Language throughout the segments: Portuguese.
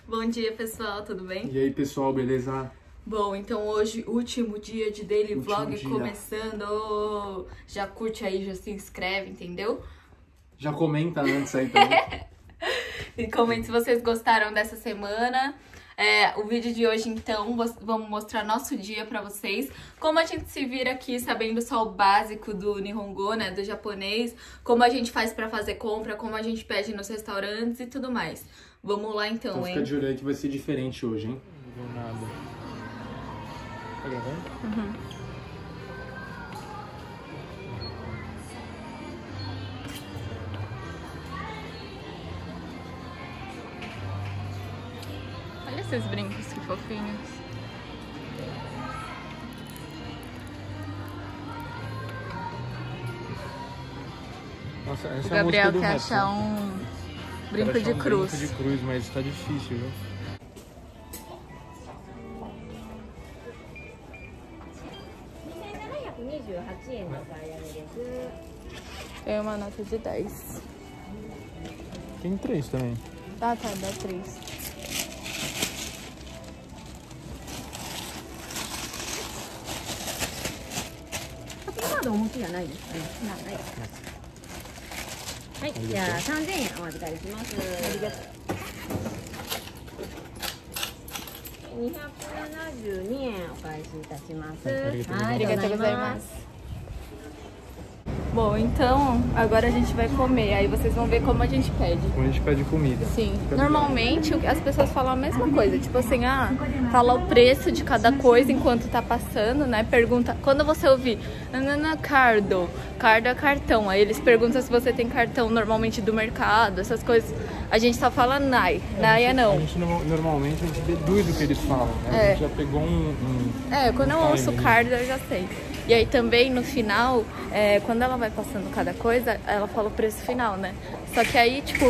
Bom dia, pessoal, tudo bem? E aí, pessoal, beleza? Bom, então hoje, último dia de daily vlog começando. Já curte aí, já se inscreve, entendeu? Já comenta antes aí também. E comente se vocês gostaram dessa semana. O vídeo de hoje, então, vamos mostrar nosso dia pra vocês. Como a gente se vira aqui sabendo só o básico do Nihongo, né, do japonês. Como a gente faz pra fazer compra, como a gente pede nos restaurantes e tudo mais. Vamos lá então, hein? Fica de olho aí que vai ser diferente hoje, hein? Não viu nada. Tá gravando? Uhum. Olha esses brincos, que fofinhos. Nossa, essa O é a música Gabriel do quer rap, achar né? um brinco Quero de achar um cruz. brinco de cruz, mas tá difícil, viu? Tem uma nota de 10. Tem 3 também. Tá, dá 3.はい、じゃあ3000円お預かりします。ありがとう。272円お返しいたします。はい、ありがとうございます。 Bom, então agora a gente vai comer, aí vocês vão ver como a gente pede. Como a gente pede comida. Sim, normalmente as pessoas falam a mesma coisa, tipo assim, fala o preço de cada coisa enquanto tá passando, né? Pergunta, quando você ouvir, cardo é cartão, aí eles perguntam se você tem cartão normalmente do mercado, essas coisas, a gente só fala nai é não. A gente normalmente a gente deduz o que eles falam, né? A gente já pegou quando eu ouço cardo eu já sei. E aí também no final, quando ela vai passando cada coisa, ela fala o preço final, né? Só que aí, tipo,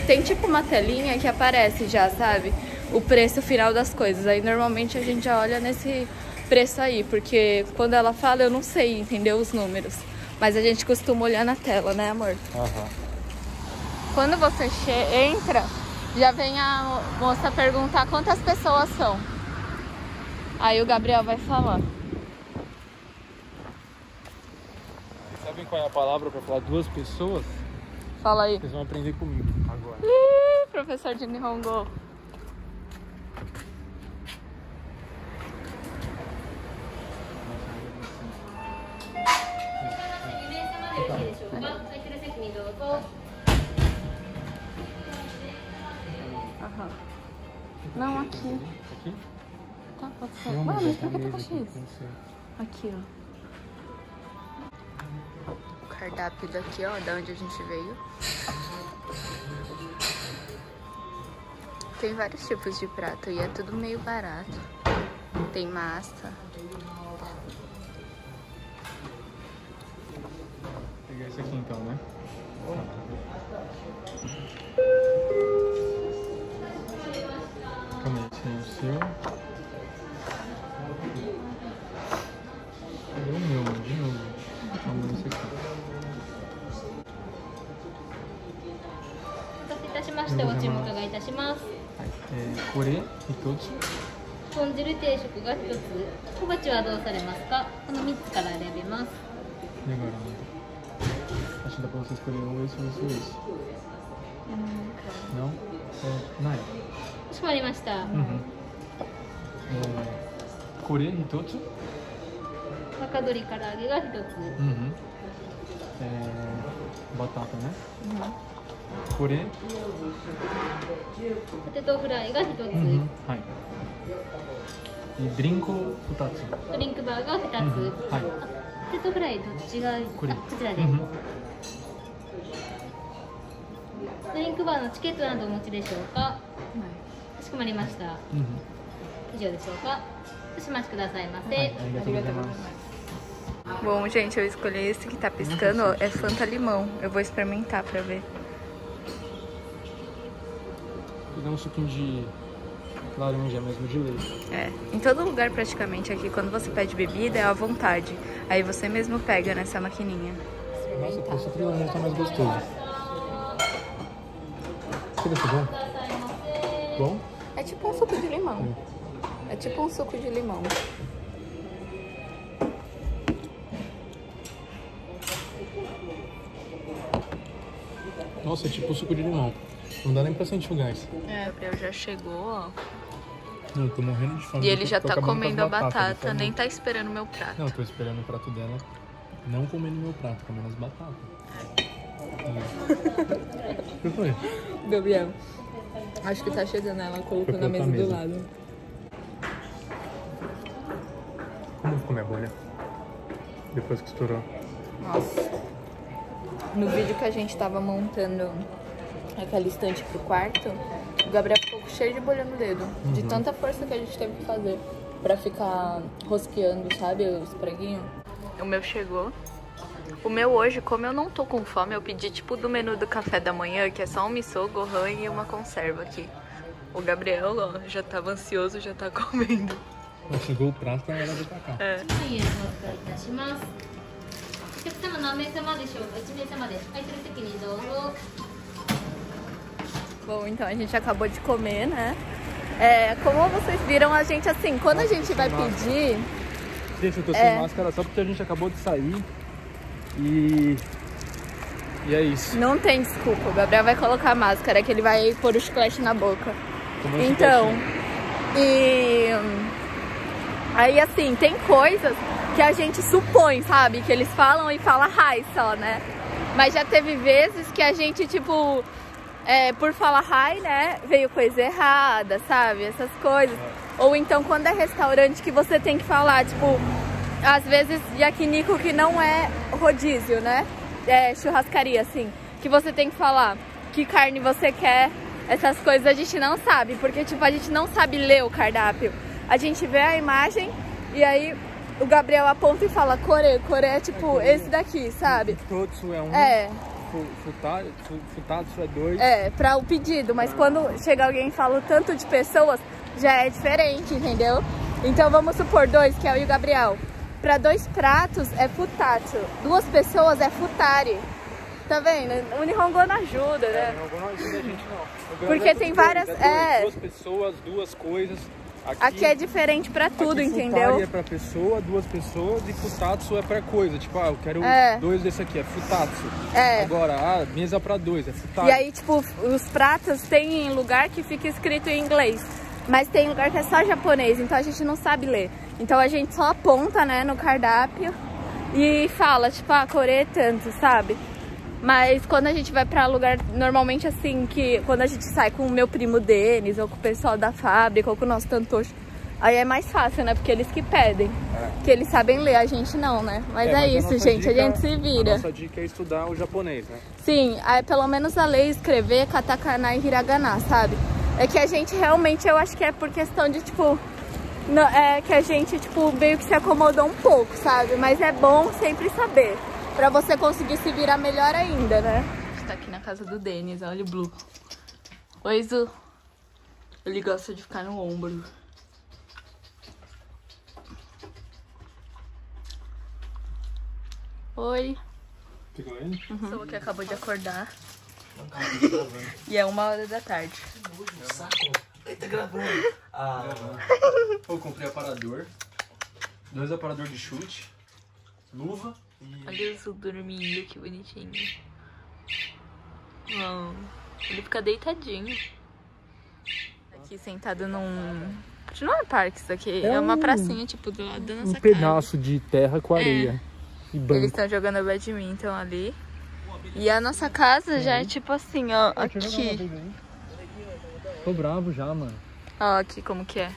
tem tipo uma telinha que aparece já, sabe? O preço final das coisas. Aí normalmente a gente já olha nesse preço aí, porque quando ela fala eu não sei, entendeu? Os números. Mas a gente costuma olhar na tela, né, amor? Aham. Quando você entra, já vem a moça perguntar quantas pessoas são. Aí o Gabriel vai falar. Sabem qual é a palavra pra falar 2 pessoas? Fala aí. Vocês vão aprender comigo agora. Professor de Nihongo. Aham. Não, aqui. Aqui? Tá, pode ser. Não, Mas por que mesa tá cheio? tem que ser. Aqui, ó. O cardápio daqui, ó, da onde a gente veio. Tem vários tipos de prato e é tudo meio barato. Tem massa. Vou pegar esse aqui então, né? Calma aí, tem o seu. Cadê o meu, mano? De novo. Vamos esse aqui. お待たせいたしましてお注文伺いいたします。はい。これ一つ。豚汁定食が1つ。小鉢はどうされますか？この3つから選べます。 Legal. Acho que dá pra você escolher um esse ou esse ou esse. Não? Não. かしこまりました。これ一つ。若鶏唐揚げが1つ。バターとね。これ。ポテトフライが1つ。はい。ドリンク2つ。ドリンクバーが2つ。はい。ポテトフライどっちがこちらで。ドリンクバーのチケットなどお持ちでしょうか？かしこまりました。以上でしょうか？少しお待ちくださいませ。ありがとうございます。 Bom, gente, eu escolhi esse que tá piscando, ó, é Fanta Limão. Eu vou experimentar pra ver. Vou dar um suquinho de laranja mesmo, de leite. Em todo lugar praticamente aqui, quando você pede bebida, é à vontade. Aí você mesmo pega nessa maquininha. Nossa, o suco de laranja tá mais gostoso. Você gostou bom? Bom? É tipo um suco de limão. É tipo um suco de limão. Nossa, é tipo um suco de limão. Não dá nem pra sentir o gás. É, o Gabriel já chegou, ó. Não, eu tô morrendo de fome. E ele já tô tá acabando com as comendo a batatas, batata, então nem tá esperando o meu prato. Não, eu tô esperando o prato dela. Não comendo meu prato, comendo as batatas. O que foi? Gabriel, acho que tá chegando, ela colocou na mesa do lado. Como ficou minha bolha? Depois que estourou. Nossa. No vídeo que a gente tava montando aquela estante pro quarto, o Gabriel ficou cheio de bolha no dedo. De tanta força que a gente teve que fazer pra ficar rosqueando, sabe, os preguinhos. O meu chegou. O meu hoje, como eu não tô com fome, eu pedi tipo do menu do café da manhã, que é só um misogo, rã e uma conserva aqui. O Gabriel, ó, já tava ansioso, já tá comendo. Chegou o prato, tá na hora de ir pra cá. É. Bom, então a gente acabou de comer, né? Como vocês viram, a gente assim, quando a gente vai pedir... Gente, eu tô sem máscara só porque a gente acabou de sair. E é isso. Não tem desculpa, o Gabriel vai colocar a máscara, que ele vai pôr o chiclete na boca. Então, aí assim, tem coisas que a gente supõe, sabe? Que eles falam e fala hi só, né? Mas já teve vezes que a gente, tipo, por falar hi, né? Veio coisa errada, sabe? Essas coisas. Ou então quando é restaurante que você tem que falar, tipo, às vezes yakiniku que não é rodízio, né? É churrascaria, assim. Que você tem que falar que carne você quer. Essas coisas a gente não sabe, porque tipo, a gente não sabe ler o cardápio. A gente vê a imagem e aí o Gabriel aponta e fala core. Core é tipo esse daqui, sabe? Futotsu é um. Futatsu é dois. Pra o pedido, mas quando chega alguém e fala o tanto de pessoas, já é diferente, entendeu? Então vamos supor 2, que é eu e o Gabriel. Para 2 pratos é futatsu, 2 pessoas é futari. Tá vendo? O Nihongo não ajuda, né? O Nihongo não ajuda a gente, não. Porque tem várias... 2 pessoas, 2 coisas. Aqui é diferente pra tudo, entendeu? Futari é pra pessoa, 2 pessoas e futatsu é pra coisa. Tipo, eu quero 2 desse aqui, é futatsu. Agora, mesa pra 2, é futari. E aí, tipo, os pratos tem lugar que fica escrito em inglês. Mas tem lugar que é só japonês, então a gente não sabe ler. Então a gente só aponta, né, no cardápio e fala, tipo, core é tanto, sabe? Mas quando a gente vai pra lugar, normalmente assim, que quando a gente sai com o meu primo Denis, ou com o pessoal da fábrica, ou com o nosso tantoshi, aí é mais fácil, né? Porque eles que pedem, que eles sabem ler, a gente não, né? Mas é isso, gente, a gente se vira. A nossa dica é estudar o japonês, né? Sim, aí pelo menos a ler e escrever katakana e hiragana, sabe? É que a gente realmente, eu acho que é por questão de, tipo, que a gente, tipo, meio que se acomodou um pouco, sabe? Mas é bom sempre saber, pra você conseguir se virar melhor ainda, né? A gente tá aqui na casa do Denis, olha o Blue. Oi, Zu. Ele gosta de ficar no ombro. Oi. Ficou ele? Sou que acabou de acordar. E é 1h da tarde. Saco. Tá gravando. Eu comprei aparador. 2 aparadores de chute. Luva. Olha o Zu dormindo, que bonitinho. Ele fica deitadinho. Aqui sentado num... Não é parque isso aqui, é uma pracinha, tipo, do lado da nossa casa. Pedaço de terra com areia. E banco. Eles estão jogando badminton ali. E a nossa casa já é tipo assim, ó, aqui. Tô bravo já, mano. Ó, aqui como que é.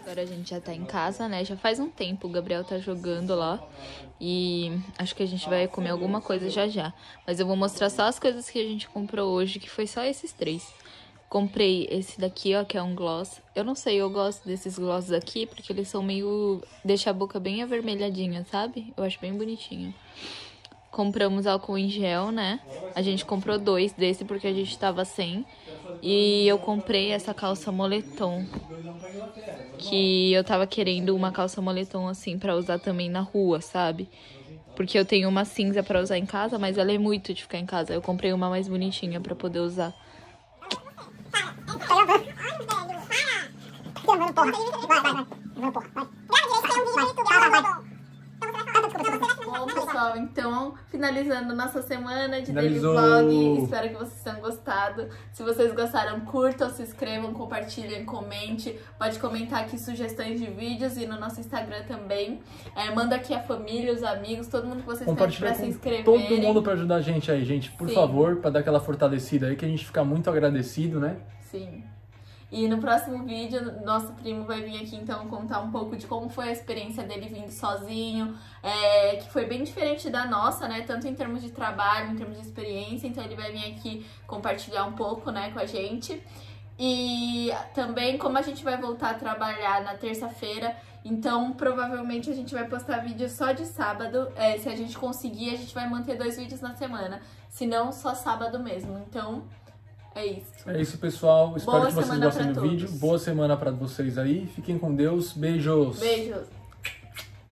Agora a gente já tá em casa, né? Já faz um tempo o Gabriel tá jogando lá. E acho que a gente vai comer alguma coisa já já. Mas eu vou mostrar só as coisas que a gente comprou hoje, que foi só esses 3. Comprei esse daqui, ó, que é um gloss. Eu não sei, eu gosto desses glosses aqui, porque eles são meio... deixa a boca bem avermelhadinha, sabe? Eu acho bem bonitinho. Compramos álcool em gel, né? A gente comprou 2 desse porque a gente tava sem. E eu comprei essa calça moletom, que eu tava querendo uma calça moletom assim pra usar também na rua, sabe? Porque eu tenho uma cinza pra usar em casa, mas ela é muito de ficar em casa. Eu comprei uma mais bonitinha pra poder usar. Bom, pessoal, então, finalizando nossa semana de daily vlog. Espero que vocês tenham gostado. Se vocês gostaram, curtam, se inscrevam, compartilhem, comente. Pode comentar aqui sugestões de vídeos e no nosso Instagram também. Manda aqui a família, os amigos, todo mundo que vocês pedem pra se inscrever. Todo mundo pra ajudar a gente aí, gente. Por favor, pra dar aquela fortalecida aí, que a gente fica muito agradecido, né? Sim. E no próximo vídeo, nosso primo vai vir aqui, então, contar um pouco de como foi a experiência dele vindo sozinho, que foi bem diferente da nossa, né? Tanto em termos de trabalho, em termos de experiência. Então, ele vai vir aqui compartilhar um pouco, né, com a gente. E também como a gente vai voltar a trabalhar na terça-feira, então, provavelmente, a gente vai postar vídeo só de sábado. Se a gente conseguir, a gente vai manter 2 vídeos na semana. Se não, só sábado mesmo. Então... é isso. É isso, pessoal. Espero que vocês gostem do vídeo. Boa semana pra vocês aí. Fiquem com Deus. Beijos. Beijos.